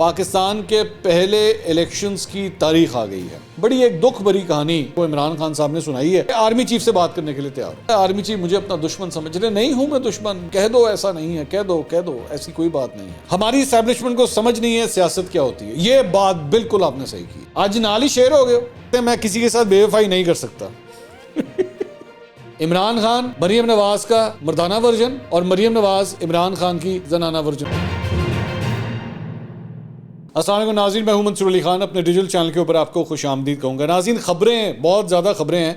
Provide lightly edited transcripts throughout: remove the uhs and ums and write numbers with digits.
पाकिस्तान के पहले इलेक्शंस की तारीख आ गई है। बड़ी एक दुख भरी कहानी वो इमरान खान साहब ने सुनाई है। आर्मी चीफ से बात करने के लिए तैयार है। आर्मी चीफ मुझे अपना दुश्मन समझ रहे, नहीं हूं मैं दुश्मन, कह दो ऐसा नहीं है, कह दो ऐसी कोई बात नहीं है। हमारी एस्टैब्लिशमेंट को समझ नहीं है सियासत क्या होती है। ये बात बिल्कुल आपने सही की। आज नाल ही शेर हो गए, मैं किसी के साथ बेवफाई नहीं कर सकता। इमरान खान मरियम नवाज का मर्दाना वर्जन और मरियम नवाज इमरान खान की जनाना वर्जन। अस्सलाम वालेकुम नाज़रीन, मैं हूं मंसूर अली खान। अपने डिजिटल चैनल के ऊपर आपको खुश आमदीद कहूँगा। नाज़रीन, खबरें बहुत ज़्यादा खबरें हैं,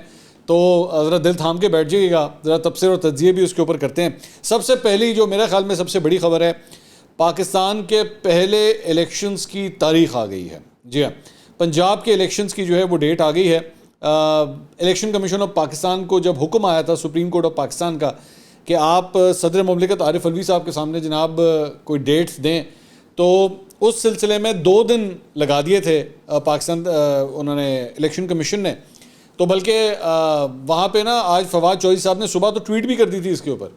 तो ज़रा दिल थाम के बैठ जाइएगा। ज़रा तबसरे और तज्जिए भी उसके ऊपर करते हैं। सबसे पहली जो मेरे ख्याल में सबसे बड़ी खबर है, पाकिस्तान के पहले इलेक्शंस की तारीख आ गई है। जी हाँ, पंजाब के इलेक्शंस की जो है वो डेट आ गई है। इलेक्शन कमीशन ऑफ पाकिस्तान को जब हुक्म आया था सुप्रीम कोर्ट ऑफ पाकिस्तान का कि आप सदर मुमलिकत आरिफ अलवी साहब के सामने जनाब कोई डेट्स दें, तो उस सिलसिले में 2 दिन लगा दिए थे पाकिस्तान उन्होंने इलेक्शन कमीशन ने। तो बल्कि वहाँ पे ना आज फवाद चौधरी साहब ने सुबह तो ट्वीट भी कर दी थी इसके ऊपर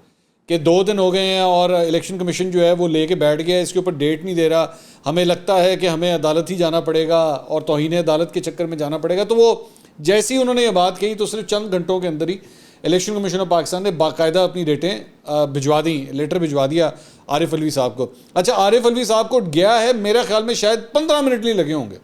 कि 2 दिन हो गए हैं और इलेक्शन कमीशन जो है वो लेके बैठ गया, इसके ऊपर डेट नहीं दे रहा, हमें लगता है कि हमें अदालत ही जाना पड़ेगा और तौहीन अदालत के चक्कर में जाना पड़ेगा। तो वो जैसे ही उन्होंने ये बात कही तो सिर्फ चंद घंटों के अंदर ही इलेक्शन कमीशन ऑफ पाकिस्तान ने बाकायदा अपनी डेटें भिजवा दी, लेटर भिजवा दिया आरिफ अलवी साहब को। अच्छा, आरिफ अलवी साहब को गया है मेरे ख्याल में शायद 15 मिनट नहीं लगे होंगे।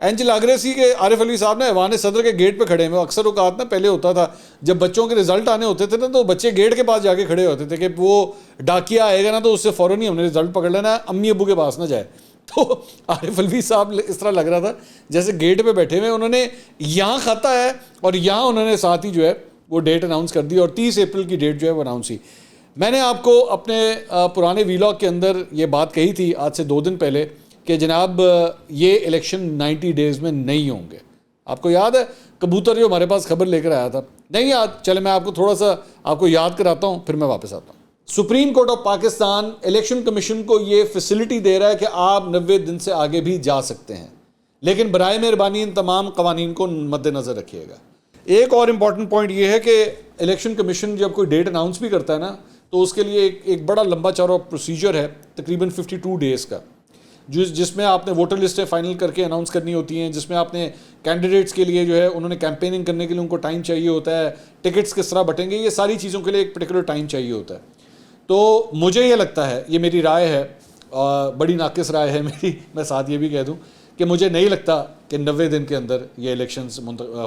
इंज लग रहे सी कि आरिफ अलवी साहब ने ऐवान सदर के गेट पे खड़े हुए। अक्सर औकात ना पहले होता था जब बच्चों के रिजल्ट आने होते थे ना, तो बच्चे गेट के पास जाके खड़े होते थे कि वो डाकिया आएगा ना तो उससे फ़ौरन ही हमने रिजल्ट पकड़ लेना, अम्मी अबू के पास ना जाए। तो आरिफ अलवी साहब इस तरह लग रहा था जैसे गेट पे बैठे हुए, उन्होंने यहाँ खाता है और यहाँ उन्होंने साथ ही जो है वो डेट अनाउंस कर दी और 30 अप्रैल की डेट जो है वो अनाउंस हुई। मैंने आपको अपने पुराने वीलॉग के अंदर ये बात कही थी आज से 2 दिन पहले कि जनाब ये इलेक्शन 90 डेज़ में नहीं होंगे। आपको याद है कबूतर जो हमारे पास खबर लेकर आया था? नहीं याद? चले मैं आपको थोड़ा सा आपको याद कराता हूँ, फिर मैं वापस आता हूँ। Supreme court of Pakistan election commission को ये फैसिलिटी दे रहा है कि आप 90 दिन से आगे भी जा सकते हैं, लेकिन बराए मेहरबानी इन तमाम कवानीन को मद्देनज़र रखिएगा। एक और इम्पॉर्टेंट पॉइंट ये है कि इलेक्शन कमीशन जब कोई डेट अनाउंस भी करता है ना, तो उसके लिए एक बड़ा लंबा चौड़ा प्रोसीजर है, तकरीबन 52 डेज़ का, जिसमें आपने वोटर लिस्टें फाइनल करके अनाउंस करनी होती हैं, जिसमें आपने कैंडिडेट्स के लिए जो है उन्होंने कैंपेनिंग करने के लिए उनको टाइम चाहिए होता है, टिकट्स किस तरह बटेंगे, ये सारी चीज़ों के लिए एक पर्टिकुलर टाइम चाहिए होता है। तो मुझे ये लगता है, ये मेरी राय है, बड़ी नाकिस राय है मेरी, मैं साथ ये भी कह दूँ कि मुझे नहीं लगता कि 90 दिन के अंदर ये इलेक्शंस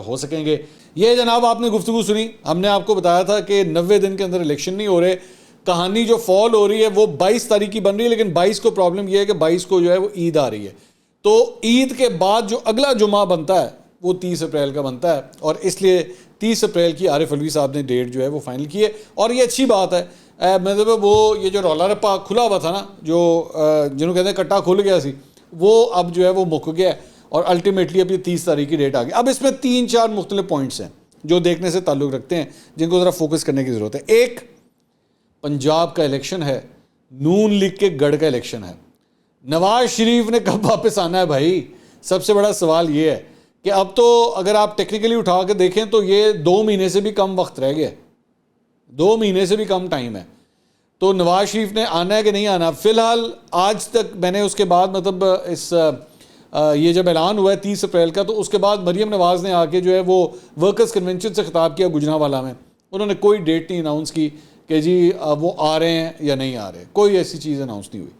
हो सकेंगे। ये जनाब आपने गुफ्तगू सुनी, हमने आपको बताया था कि 90 दिन के अंदर इलेक्शन नहीं हो रहे। कहानी जो फॉल हो रही है वो 22 तारीख की बन रही है, लेकिन 22 को प्रॉब्लम ये है कि 22 को जो है वो ईद आ रही है, तो ईद के बाद जो अगला जुमा बनता है वो 30 अप्रैल का बनता है, और इसलिए 30 अप्रैल की आरिफ अलवी साहब ने डेट जो है वो फाइनल की है। और ये अच्छी बात है, मतलब वो ये जो रौला रप्पा खुला हुआ था ना, जो जिन्होंने कहते हैं कट्टा खुल गया सी, वो अब जो है वो मुक गया और अल्टीमेटली अभी 30 तारीख की डेट आ गई। अब इसमें 3-4 मुख्तलिफ पॉइंट्स हैं जो देखने से ताल्लुक़ रखते हैं, जिनको ज़रा फोकस करने की ज़रूरत है। एक, पंजाब का इलेक्शन है, नून लीग के गढ़ का इलेक्शन है। नवाज शरीफ ने कब वापस आना है भाई? सबसे बड़ा सवाल ये है कि अब तो अगर आप टेक्निकली उठा के देखें तो ये 2 महीने से भी कम वक्त रह गया, 2 महीने से भी कम टाइम है। तो नवाज शरीफ ने आना है कि नहीं आना? फ़िलहाल आज तक मैंने उसके बाद मतलब ये जब ऐलान हुआ है 30 अप्रैल का, तो उसके बाद मरियम नवाज़ ने आके जो है वो वर्कर्स कन्वेंशन से खिताब किया गुजरांवाला में। उन्होंने कोई डेट नहीं अनाउंस की कि जी वो आ रहे हैं या नहीं आ रहे, कोई ऐसी चीज़ अनाउंस नहीं हुई।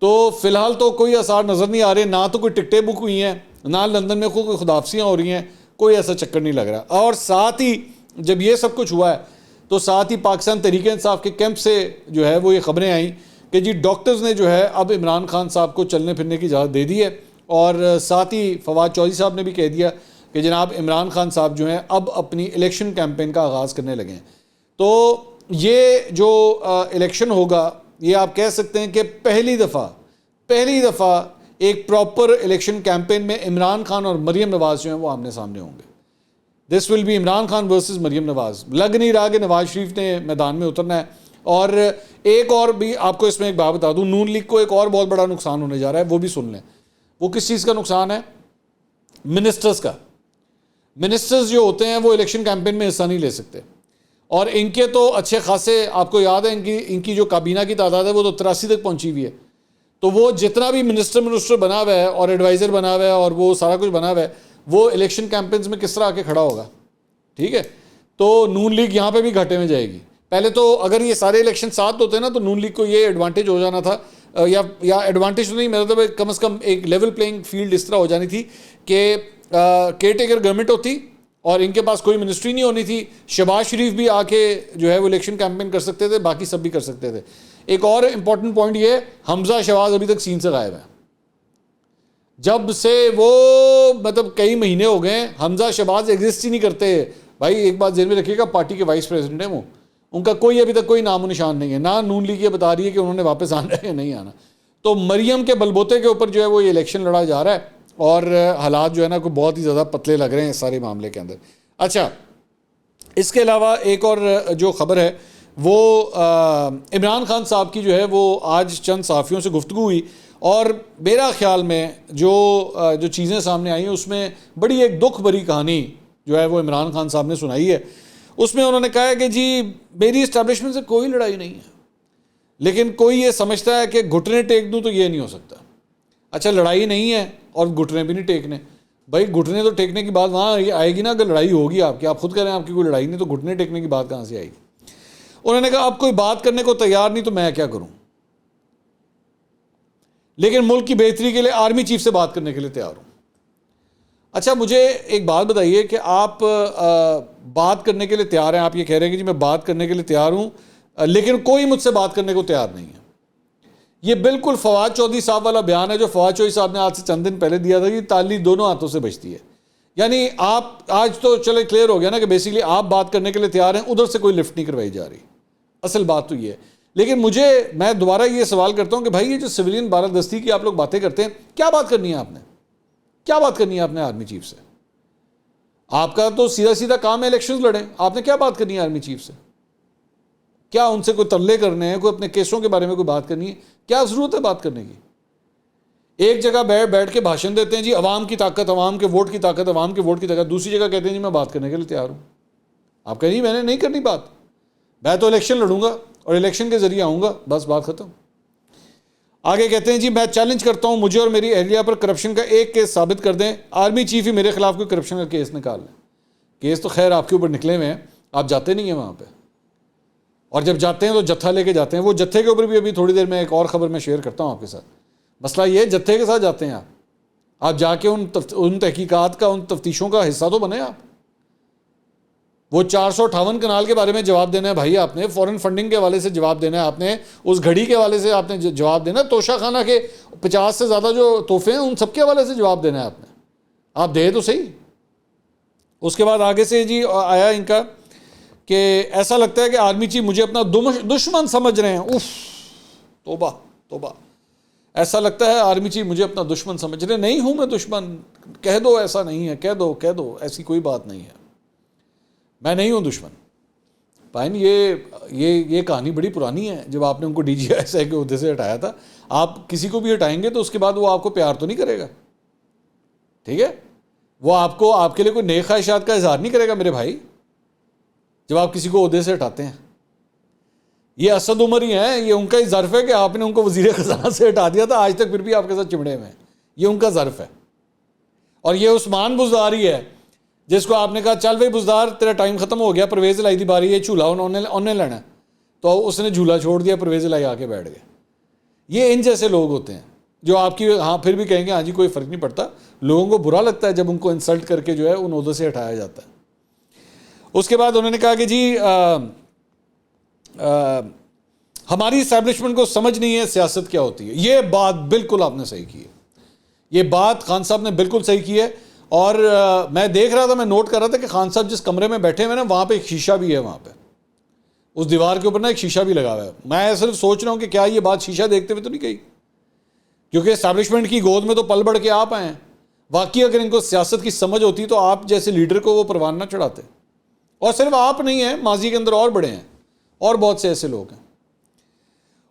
तो फ़िलहाल तो कोई आसार नज़र नहीं आ रहे, ना तो कोई टिकटें बुक हुई हैं, ना लंदन में कोई खुदाफसियाँ हो रही हैं, कोई ऐसा चक्कर नहीं लग रहा। और साथ ही जब ये सब कुछ हुआ है तो साथ ही पाकिस्तान तहरीक-ए-इंसाफ के कैंप से जो है वो ये खबरें आई कि जी डॉक्टर्स ने जो है अब इमरान खान साहब को चलने फिरने की इजाज़त दे दी है, और साथ ही फवाद चौधरी साहब ने भी कह दिया कि जनाब इमरान खान साहब जो हैं अब अपनी इलेक्शन कैंपेन का आगाज़ करने लगे हैं। तो ये जो इलेक्शन होगा, ये आप कह सकते हैं कि पहली दफ़ा एक प्रॉपर इलेक्शन कैंपेन में इमरान खान और मरियम नवाज़ जो हैं वो आमने सामने होंगे। This will be Imran Khan versus Maryam Nawaz. लग नहीं रहा कि नवाज शरीफ ने मैदान में उतरना है। और एक और भी आपको इसमें एक बात बता दूं, नून लीग को एक और बहुत बड़ा नुकसान होने जा रहा है, वो भी सुन लें। वो किस चीज़ का नुकसान है? मिनिस्टर्स का। मिनिस्टर्स जो होते हैं वो इलेक्शन कैंपेन में हिस्सा नहीं ले सकते, और इनके तो अच्छे खासे, आपको याद है इनकी जो काबीना की तादाद है वो तो 83 तक पहुंची हुई है। तो वो जितना भी मिनिस्टर बना हुआ है और एडवाइज़र बना हुआ है और वो सारा कुछ बना हुआ है, वो इलेक्शन कैंपेन्स में किस तरह आके खड़ा होगा? ठीक है, तो नून लीग यहाँ पे भी घाटे में जाएगी। पहले तो अगर ये सारे इलेक्शन साथ होते ना तो नून लीग को ये एडवांटेज हो जाना था, या एडवांटेज तो नहीं, मतलब कम से कम एक लेवल प्लेइंग फील्ड इस तरह हो जानी थी कि केयर टेकर गवर्नमेंट होती और इनके पास कोई मिनिस्ट्री नहीं होनी थी। शहबाज शरीफ भी आके जो है वो इलेक्शन कैंपेन कर सकते थे, बाकी सब भी कर सकते थे। एक और इम्पॉर्टेंट पॉइंट ये, हमजा शहबाज अभी तक सीन से गायब है। जब से वो मतलब कई महीने हो गए हमजा शहबाज एग्जिस्ट ही नहीं करते। भाई एक बात ज़हन में रखिएगा, पार्टी के वाइस प्रेसिडेंट है वो, उनका कोई अभी तक कोई नामो निशान नहीं है। ना नून लीग ये बता रही है कि उन्होंने वापस आना है या नहीं आना। तो मरियम के बलबोते के ऊपर जो है वो ये इलेक्शन लड़ा जा रहा है और हालात जो है ना कोई बहुत ही ज़्यादा पतले लग रहे हैं इस सारे मामले के अंदर। अच्छा, इसके अलावा एक और जो ख़बर है वो इमरान खान साहब की जो है वो आज चंद सहाफ़ियों से गुफ्तगू हुई और मेरा ख्याल में जो चीज़ें सामने आई हैं उसमें बड़ी एक दुख भरी कहानी जो है वो इमरान खान साहब ने सुनाई है। उसमें उन्होंने कहा है कि जी मेरी इस्टेब्लिशमेंट से कोई लड़ाई नहीं है, लेकिन कोई ये समझता है कि घुटने टेक दूँ तो ये नहीं हो सकता। अच्छा, लड़ाई नहीं है और घुटने भी नहीं टेकने। भाई घुटने तो टेकने की बात वहाँ आएगी ना अगर लड़ाई होगी आपकी। आप खुद करें आपकी कोई लड़ाई नहीं तो घुटने टेकने की बात कहाँ से आएगी? उन्होंने कहा अब कोई बात करने को तैयार नहीं तो मैं क्या करूँ, लेकिन मुल्क की बेहतरी के लिए आर्मी चीफ से बात करने के लिए तैयार हूँ। अच्छा, मुझे एक बात बताइए कि आप बात करने के लिए तैयार हैं, आप ये कह रहे हैं कि जी मैं बात करने के लिए तैयार हूँ, लेकिन कोई मुझसे बात करने को तैयार नहीं है। ये बिल्कुल फवाद चौधरी साहब वाला बयान है जो फवाद चौधरी साहब ने आज से चंद दिन पहले दिया था कि ताली दोनों हाथों से बचती है। यानी आप आज तो चले क्लियर हो गया ना कि बेसिकली आप बात करने के लिए तैयार हैं, उधर से कोई लिफ्ट नहीं करवाई जा रही। असल बात तो ये है। लेकिन मैं दोबारा ये सवाल करता हूँ कि भाई ये जो सिविलियन बारादस्ती की आप लोग बातें करते हैं, क्या बात करनी है आपने? क्या बात करनी है आपने आर्मी चीफ से? आपका तो सीधा सीधा काम है इलेक्शंस लड़ें, आपने क्या बात करनी है आर्मी चीफ से? क्या उनसे कोई तरले करने हैं, कोई अपने केसों के बारे में कोई बात करनी है? क्या ज़रूरत है बात करने की? एक जगह बैठ के भाषण देते हैं जी अवाम की ताकत, अवाम के वोट की ताकत, अवाम के वोट की ताकत, दूसरी जगह कहते हैं जी मैं बात करने के लिए तैयार हूँ। आप कहें जी मैंने नहीं करनी बात, मैं तो इलेक्शन लड़ूंगा और इलेक्शन के जरिए आऊँगा, बस बात ख़त्म। आगे कहते हैं जी मैं चैलेंज करता हूँ मुझे और मेरी एहलिया पर करप्शन का एक केस साबित कर दें, आर्मी चीफ ही मेरे खिलाफ कोई करप्शन का केस निकाल लें। केस तो खैर आपके ऊपर निकले हुए हैं, आप जाते नहीं हैं वहाँ पर, और जब जाते हैं तो जत्था लेके जाते हैं। वो जत्थे के ऊपर भी अभी थोड़ी देर में एक और ख़बर मैं शेयर करता हूँ आपके साथ। मसला ये, जत्थे के साथ जाते हैं आप जाके उन तहकीकात का, उन तफ्तीशों का हिस्सा तो बने आप। वो 458 कनाल के बारे में जवाब देना है भाई आपने, फॉरेन फंडिंग के हवाले से जवाब देना है आपने, उस घड़ी के हवाले से आपने जवाब देना है, तोशा खाना के 50 से ज़्यादा जो तोहफे हैं उन सबके हवाले से जवाब देना है आपने। आप दे तो सही। उसके बाद आगे से जी आया इनका कि ऐसा लगता है कि आर्मी चीफ मुझे अपना दुश्मन समझ रहे हैं। उफ, तोबा तोबा। ऐसा लगता है आर्मी चीफ मुझे अपना दुश्मन समझ रहे हैं। नहीं हूं मैं दुश्मन, कह दो ऐसा नहीं है, कह दो ऐसी कोई बात नहीं है, मैं नहीं हूं दुश्मन। पाइन ये कहानी बड़ी पुरानी है। जब आपने उनको DGI के उहदे से हटाया था, आप किसी को भी हटाएंगे तो उसके बाद वो आपको प्यार तो नहीं करेगा, ठीक है? वो आपके लिए कोई नेक ख्वाहिशात का इजहार नहीं करेगा मेरे भाई, जब आप किसी को उहदे से हटाते हैं। ये असद उमर ही हैं, ये उनका ही ज़र्फ़ है कि आपने उनको वज़ीर ख़ज़ाना से हटा दिया था, आज तक फिर भी आपके साथ चिमड़े में हैं। ये उनका ज़र्फ़ है। और ये उस्मान बुज़दार ही है जिसको आपने कहा चल भाई बुज़दार तेरा टाइम ख़त्म हो गया, परवेज़ लाई दी बारी है, झूला उन्हें लेना है, तो उसने झूला छोड़ दिया, परवेज़ लाई आके बैठ गए। ये इन जैसे लोग होते हैं जो आपकी फिर भी कहेंगे हाँ जी कोई फ़र्क नहीं पड़ता। लोगों को बुरा लगता है जब उनको इंसल्ट करके जो है उन ओहदों से हटाया जाता है। उसके बाद उन्होंने कहा कि जी हमारी इस्टेब्लिशमेंट को समझ नहीं है सियासत क्या होती है। ये बात बिल्कुल आपने सही की है, ये बात खान साहब ने बिल्कुल सही की है। और मैं देख रहा था, मैं नोट कर रहा था कि खान साहब जिस कमरे में बैठे हुए ना वहाँ पे एक शीशा भी है, वहाँ पे उस दीवार के ऊपर ना एक शीशा भी लगा हुआ है। मैं सिर्फ सोच रहा हूँ कि क्या ये बात शीशा देखते हुए तो नहीं कही, क्योंकि इस्टेब्लिशमेंट की गोद में तो पल बढ़ के आप आए हैं। वाकई अगर इनको सियासत की समझ होती तो आप जैसे लीडर को वो परवान ना चढ़ाते। और सिर्फ आप नहीं हैं, माजी के अंदर और बड़े हैं और बहुत से ऐसे लोग हैं।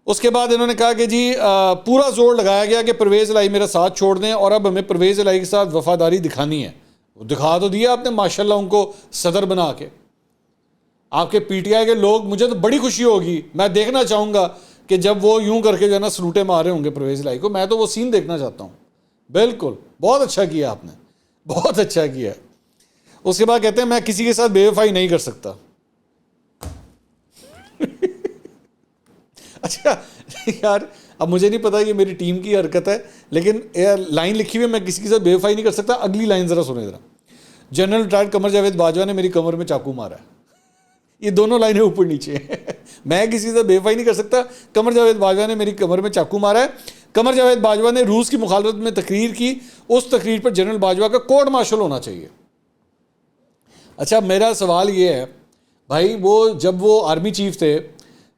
उसके बाद इन्होंने कहा कि जी पूरा जोर लगाया गया कि परवेज़ इलाही मेरा साथ छोड़ दें और अब हमें परवेज़ इलाही के साथ वफादारी दिखानी है। दिखा तो दिया आपने माशाल्लाह उनको सदर बना के। आपके PTI के लोग, मुझे तो बड़ी खुशी होगी, मैं देखना चाहूँगा कि जब वो यूं करके जो है ना सलूटे मार रहे होंगे परवेज़ इलाही को, मैं तो वो सीन देखना चाहता हूँ। बिल्कुल, बहुत अच्छा किया आपने, बहुत अच्छा किया। उसके बाद कहते हैं मैं किसी के साथ बेवफाई नहीं कर सकता। अच्छा यार, अब मुझे नहीं पता ये मेरी टीम की हरकत है, लेकिन लाइन लिखी हुई है मैं किसी के साथ बेवफाई नहीं कर सकता। अगली लाइन जरा सुने जरा। जनरल रिटायर्ड कमर जावेद बाजवा ने मेरी कमर में चाकू मारा है। ये दोनों लाइनें ऊपर नीचे हैं। मैं किसी से बेवफाई नहीं कर सकता, कमर जावेद बाजवा ने मेरी कमर में चाकू मारा है। कमर जावेद बाजवा ने रूस की मुखालफत में तकरीर की, उस तकरीर पर जनरल बाजवा का कोर्ट मार्शल होना चाहिए। अच्छा, मेरा सवाल ये है भाई, वो जब वो आर्मी चीफ थे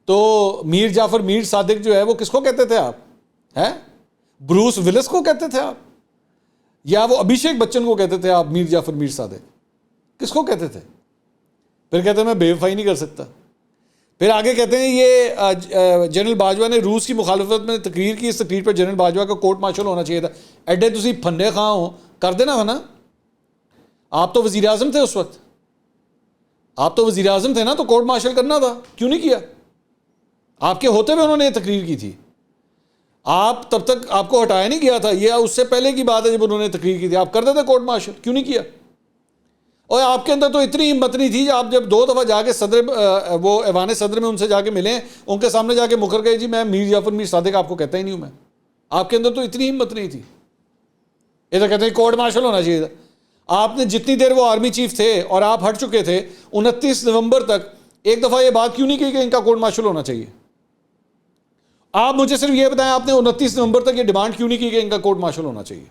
तो मीर जाफर मीर सादिक जो है वो किसको कहते थे आप? हैं? ब्रूस विलिस को कहते थे आप? या वो अभिषेक बच्चन को कहते थे आप मीर जाफर मीर सादिक? किसको कहते थे? फिर कहते हैं मैं बेवफाई नहीं कर सकता। फिर आगे कहते हैं ये जनरल बाजवा ने रूस की मुखालफत में तकरीर की, इस तकरीर पर जनरल बाजवा का कोर्ट मार्शल होना चाहिए था। एडे तुसी फन्ने खां हो, कर देना था ना। आप तो वजीर आजम थे उस वक्त, आप तो वजीर आजम थे ना, तो कोर्ट मार्शल करना था, क्यों नहीं किया? आपके होते हुए उन्होंने तकरीर की थी, आप तब तक आपको हटाया नहीं गया था। ये उससे पहले की बात है जब उन्होंने तकरीर की थी, आप कर देते कोर्ट मार्शल, क्यों नहीं किया? और आपके अंदर तो इतनी हिम्मत नहीं थी, आप जब 2 दफ़ा जाके सदर वो ऐवान सदर में उनसे जाके मिले, उनके सामने जाके मुकर गए जी मैं मीर जाफर मीर सादिक आपको कहता ही नहीं हूं मैं। आपके अंदर तो इतनी हिम्मत नहीं थी। ये तो कहते हैं कोर्ट मार्शल होना चाहिए था। आपने जितनी देर वो आर्मी चीफ थे और आप हट चुके थे 29 नवंबर तक, एक दफ़ा ये बात क्यों नहीं की कि इनका कोर्ट मार्शल होना चाहिए? आप मुझे सिर्फ ये बताएं, आपने 29 नवंबर तक ये डिमांड क्यों नहीं की कि इनका कोर्ट मार्शल होना चाहिए?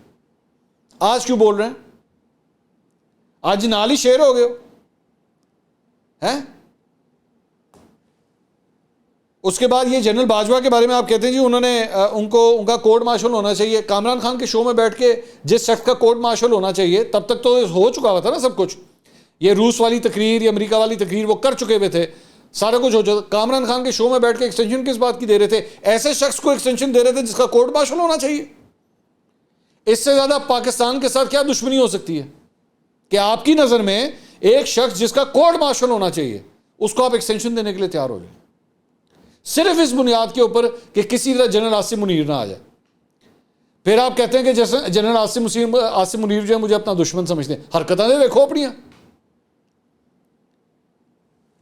आज क्यों बोल रहे हैं? आज नाल ही शेर हो गए हो हैं? उसके बाद ये जनरल बाजवा के बारे में आप कहते हैं जी उन्होंने उनका कोर्ट मार्शल होना चाहिए। कामरान खान के शो में बैठ के जिस शख्स का कोर्ट मार्शल होना चाहिए, तब तक तो हो चुका हुआ था ना सब कुछ। ये रूस वाली तकरीर, ये अमेरिका वाली तकरीर वो कर चुके हुए थे, सारा कुछ हो चुका। कामरान खान के शो में बैठ के एक्सटेंशन किस बात की दे रहे थे? ऐसे शख्स को एक्सटेंशन दे रहे थे जिसका कोर्ट मार्शल होना चाहिए। इससे ज्यादा पाकिस्तान के साथ क्या दुश्मनी हो सकती है कि आपकी नजर में एक शख्स जिसका कोर्ट मार्शल होना चाहिए उसको आप एक्सटेंशन देने के लिए तैयार हो जाए, सिर्फ इस बुनियाद के ऊपर कि किसी तरह जनरल आसिम मुनीर ना आ जाए। फिर आप कहते हैं कि जैसे जनरल आसिम मुनीर जो है मुझे अपना दुश्मन समझते हैं। हरकतें देखो अपनियां।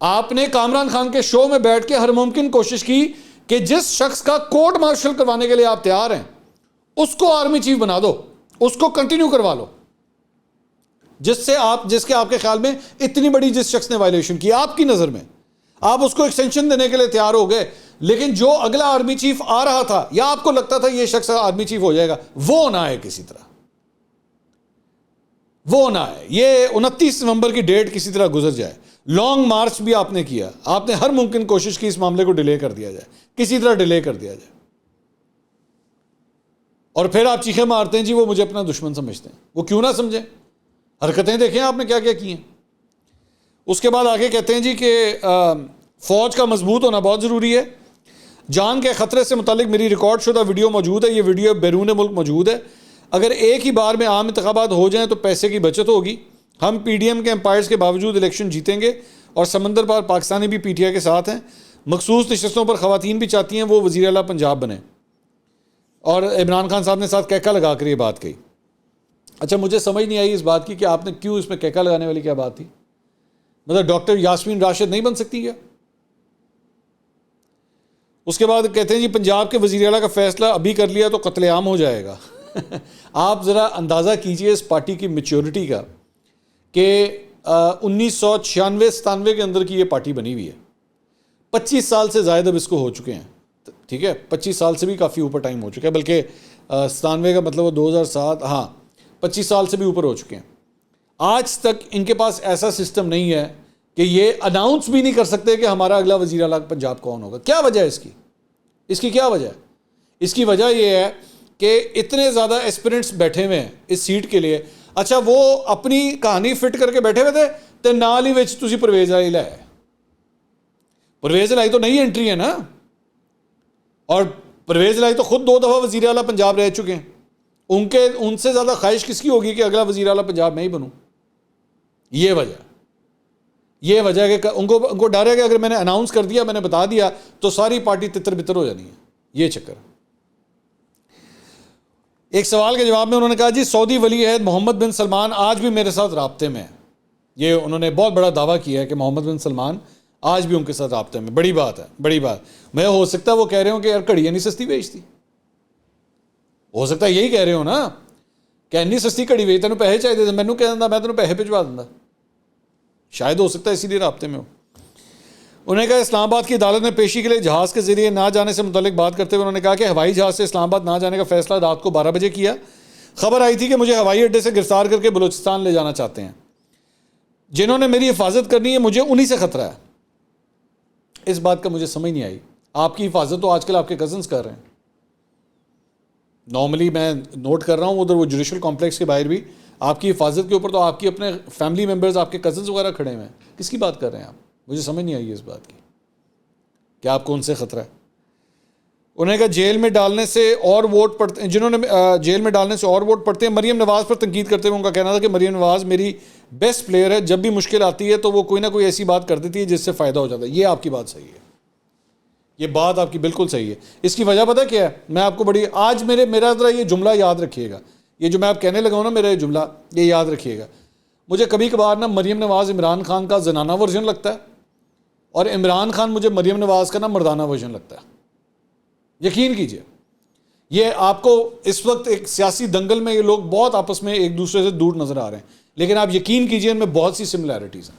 आपने कामरान खान के शो में बैठ के हर मुमकिन कोशिश की कि जिस शख्स का कोर्ट मार्शल करवाने के लिए आप तैयार हैं उसको आर्मी चीफ बना दो, उसको कंटिन्यू करवा लो, जिसके आपके ख्याल में इतनी बड़ी जिस शख्स ने वायलेशन की आपकी नजर में, आप उसको एक्सटेंशन देने के लिए तैयार हो गए। लेकिन जो अगला आर्मी चीफ आ रहा था या आपको लगता था ये शख्स आर्मी चीफ हो जाएगा, वो ना आए, किसी तरह वो ना आए। ये 29 नवंबर की डेट किसी तरह गुजर जाए। लॉन्ग मार्च भी आपने किया, आपने हर मुमकिन कोशिश की इस मामले को डिले कर दिया जाए, किसी तरह डिले कर दिया जाए, और फिर आप चीखें मारते हैं जी वो मुझे अपना दुश्मन समझते हैं। वो क्यों ना समझें? हरकतें देखें आपने क्या क्या की हैं। उसके बाद आगे कहते हैं जी कि फौज का मजबूत होना बहुत ज़रूरी है। जान के ख़तरे से मुतालिक मेरी रिकॉर्ड शुदा वीडियो मौजूद है, ये वीडियो बैरून मुल्क मौजूद है। अगर एक ही बार में आम इंतखाबात हो जाएँ तो पैसे की बचत होगी। हम PDM के एम्पायर्स के बावजूद इलेक्शन जीतेंगे और समंदर पार पाकिस्तानी भी PTI के साथ हैं। मखसूस नशस्तों पर ख़वातीन भी चाहती हैं वो वज़ीर आला पंजाब बने। और इमरान खान साहब ने साथ कहका लगा कर ये बात कही। अच्छा, मुझे समझ नहीं आई इस बात की कि आपने क्यों इसमें कहका लगाने वाली क्या बात थी? मतलब डॉक्टर यास्मीन राशिद नहीं बन सकती क्या? उसके बाद कहते हैं जी पंजाब के वज़ीर आला का फैसला अभी कर लिया तो कत्लेआम हो जाएगा। आप ज़रा अंदाज़ा कीजिए इस पार्टी की मैच्योरिटी का कि 1996-97 के अंदर की ये पार्टी बनी हुई है। 25 साल से ज़ायद अब इसको हो चुके हैं, ठीक है, 25 साल से भी काफ़ी ऊपर टाइम हो चुका है, बल्कि 97 का मतलब वो 2007, हाँ 25 साल से भी ऊपर हो चुके हैं। आज तक इनके पास ऐसा सिस्टम नहीं है कि ये अनाउंस भी नहीं कर सकते कि हमारा अगला वज़ीर आला पंजाब कौन होगा। क्या वजह है इसकी क्या वजह है? इसकी वजह यह है कि इतने ज़्यादा एस्पिरेंट्स बैठे हुए हैं इस सीट के लिए। अच्छा, वो अपनी कहानी फिट करके बैठे हुए थे तो नाल ही विच तुसी परवेज़ इलाही लाया। परवेज़ इलाही तो नई एंट्री है ना, और परवेज़ इलाही तो खुद 2 दफ़ा वज़ीर आला पंजाब रह चुके हैं। उनसे ज़्यादा ख्वाहिश किसकी होगी कि अगला वज़ीर आला पंजाब मैं ही बनूँ? ये वजह ये वजह है कि उनको डर है कि अगर मैंने अनाउंस कर दिया, मैंने बता दिया, तो सारी पार्टी तितर बितर हो जानी है। ये चक्कर। एक सवाल के जवाब में उन्होंने कहा जी सऊदी वली अहद मोहम्मद बिन सलमान आज भी मेरे साथ राब्ते में है। ये उन्होंने बहुत बड़ा दावा किया है कि मोहम्मद बिन सलमान आज भी उनके साथ राब्ते में। बड़ी बात है, बड़ी बात। मैं हो सकता है वो कह रहे हो कि यार घड़ियाँ नहीं सस्ती बेचती, हो सकता है यही कह रहे हो ना कि इन्नी सस्ती घड़ी बेच, तेन पैसे चाहिए, मैनू कह दिंदा, मैं तेन पैसे भिजवा दिंदा। शायद हो सकता है इसीलिए राब्ते में हो। उन्होंने कहा इस्लामाबाद की अदालत में पेशी के लिए जहाज़ के जरिए ना जाने से मुतल्लिक बात करते हुए उन्होंने कहा कि हवाई जहाज़ से इस्लामाबाद ना जाने का फैसला रात को 12 बजे किया। खबर आई थी कि मुझे हवाई अड्डे से गिरफ्तार करके बलूचिस्तान ले जाना चाहते हैं। जिन्होंने मेरी हिफाजत करनी है मुझे उन्हीं से खतरा है। इस बात का मुझे समझ नहीं आई। आपकी हिफाजत तो आजकल आपके कजन्स कर रहे हैं। नॉर्मली मैं नोट कर रहा हूँ उधर वो जुडिशल कॉम्प्लेक्स के बाहर भी आपकी हिफाजत के ऊपर तो आपकी अपने फैमिली मेम्बर्स, आपके कजन्स वगैरह खड़े हुए हैं। किसकी बात कर रहे हैं आप? मुझे समझ नहीं आई इस बात की कि आपको उनसे खतरा है। उन्होंने कहा जेल में डालने से और वोट पड़ते हैं, जिन्होंने जेल में डालने से और वोट पड़ते हैं। मरियम नवाज़ पर तनकीद करते हुए उनका कहना था कि मरियम नवाज़ मेरी बेस्ट प्लेयर है, जब भी मुश्किल आती है तो वो कोई ना कोई ऐसी बात कर देती है जिससे फ़ायदा हो जाता है। ये आपकी बात सही है, ये बात आपकी बिल्कुल सही है। इसकी वजह पता क्या है? मैं आपको बड़ी आज मेरा ज़रा ये जुमला याद रखिएगा, ये जो मैं आप कहने लगा हूँ ना, मेरा ये जुमला ये याद रखिएगा। मुझे कभी कभार ना मरियम नवाज़ इमरान खान का जनाना वर्जन लगता है और इमरान खान मुझे मरियम नवाज़ का ना मर्दाना वर्जन लगता है। यकीन कीजिए, ये आपको इस वक्त एक सियासी दंगल में ये लोग बहुत आपस में एक दूसरे से दूर नजर आ रहे हैं, लेकिन आप यकीन कीजिए इनमें बहुत सी सिमिलैरिटीज़ हैं,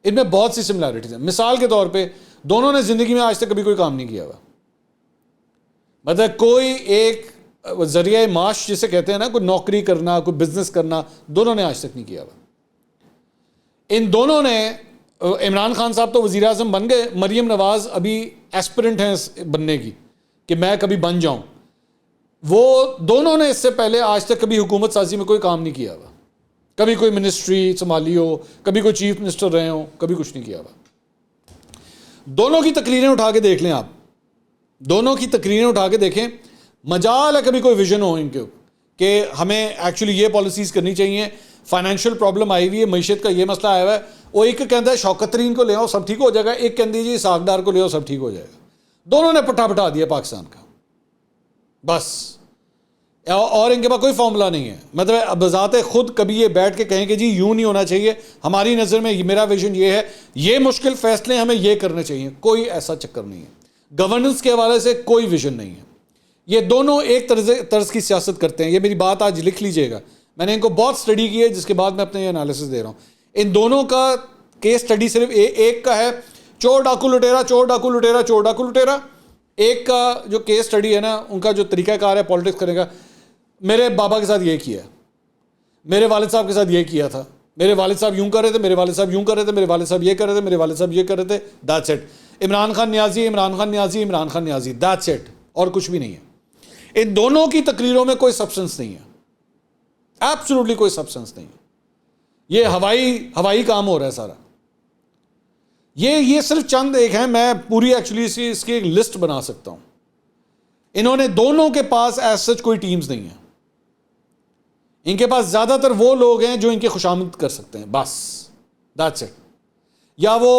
इनमें बहुत सी सिमिलैरिटीज़ हैं। मिसाल के तौर पे दोनों ने ज़िंदगी में आज तक कभी कोई काम नहीं किया हुआ। मतलब कोई एक जरिया माश जिसे कहते हैं ना, कोई नौकरी करना, कोई बिजनेस करना, दोनों ने आज तक नहीं किया हुआ। इन दोनों ने, इमरान खान साहब तो वज़ीर आज़म बन गए, मरियम नवाज़ अभी एस्पिरेंट हैं बनने की कि मैं कभी बन जाऊं। वो दोनों ने इससे पहले आज तक कभी हुकूमत साजी में कोई काम नहीं किया हुआ, कभी कोई मिनिस्ट्री संभाली हो, कभी कोई चीफ मिनिस्टर रहे हो, कभी कुछ नहीं किया हुआ। दोनों की तकरीरें उठा के देख लें आप, दोनों की तकरीरें उठा के देखें, मजाल है कभी कोई विजन हो इनके कि हमें एक्चुअली ये पॉलिसीज़ करनी चाहिए, फाइनेंशियल प्रॉब्लम आई हुई है, मईशत का ये मसला आया हुआ है। वो एक कहता है शौकत तरीन को ले आओ सब ठीक हो जाएगा, एक कहती जी सागदार को ले आओ सब ठीक हो जाएगा। दोनों ने पट्टा बिठा दिया पाकिस्तान का बस, और इनके पास कोई फॉर्मूला नहीं है। मतलब बजाते खुद कभी ये बैठ के कहें कि जी यूं नहीं होना चाहिए, हमारी नज़र में मेरा विजन ये है, ये मुश्किल फैसले हमें ये करने चाहिए, कोई ऐसा चक्कर नहीं है। गवर्नेंस के हवाले से कोई विजन नहीं है। ये दोनों एक तर्ज की सियासत करते हैं। ये मेरी बात आज लिख लीजिएगा, मैंने इनको बहुत स्टडी की है, जिसके बाद मैं अपने एनालिसिस दे रहा हूँ। इन दोनों का केस स्टडी सिर्फ एक का है, चोर डाकू लुटेरा, चोर डाकू लुटेरा, चोर डाकू लुटेरा। एक का जो केस स्टडी है ना, उनका जो तरीकाकार है पॉलिटिक्स करने का, मेरे बाबा के साथ ये किया, मेरे वालिद साहब के साथ ये किया था, मेरे वालिद साहब यूं कर रहे थे, मेरे वालिद साहब यूं कर रहे थे, मेरे वालिद साहब ये कर रहे थे, मेरे वालिद साहब ये कर रहे थे। That's it. Imran Khan Niazi, Imran Khan Niazi, Imran Khan Niazi, that's it, और कुछ भी नहीं है। इन दोनों की तकरीरों में कोई सब्सटेंस नहीं है, एब्सोल्युटली कोई सब्सटेंस नहीं है। ये हवाई काम हो रहा है सारा। ये सिर्फ चंद एक हैं, मैं पूरी एक्चुअली इसकी एक लिस्ट बना सकता हूं। इन्होंने दोनों के पास एज सच कोई टीम्स नहीं है, इनके पास ज्यादातर वो लोग हैं जो इनके खुशामद कर सकते हैं, बस दैट्स इट। या वो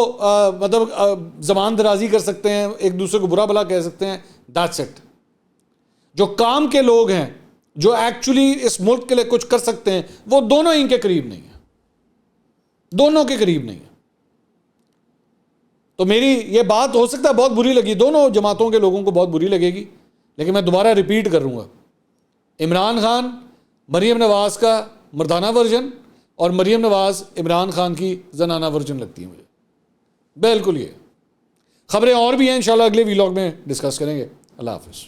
मतलब जबान दराजी कर सकते हैं, एक दूसरे को बुरा भला कह सकते हैं, दैट्स इट। जो काम के लोग हैं, जो एक्चुअली इस मुल्क के लिए कुछ कर सकते हैं, वो दोनों इनके करीब नहीं है, दोनों के करीब नहीं है। तो मेरी ये बात हो सकता है बहुत बुरी लगी, दोनों जमातों के लोगों को बहुत बुरी लगेगी, लेकिन मैं दोबारा रिपीट करूंगा, इमरान खान मरियम नवाज़ का मर्दाना वर्जन और मरियम नवाज़ इमरान खान की जनाना वर्जन लगती है मुझे, बिल्कुल। ये खबरें और भी हैं, इंशाल्लाह अगले वीलॉग में डिस्कस करेंगे। अल्लाह हाफ़िज़।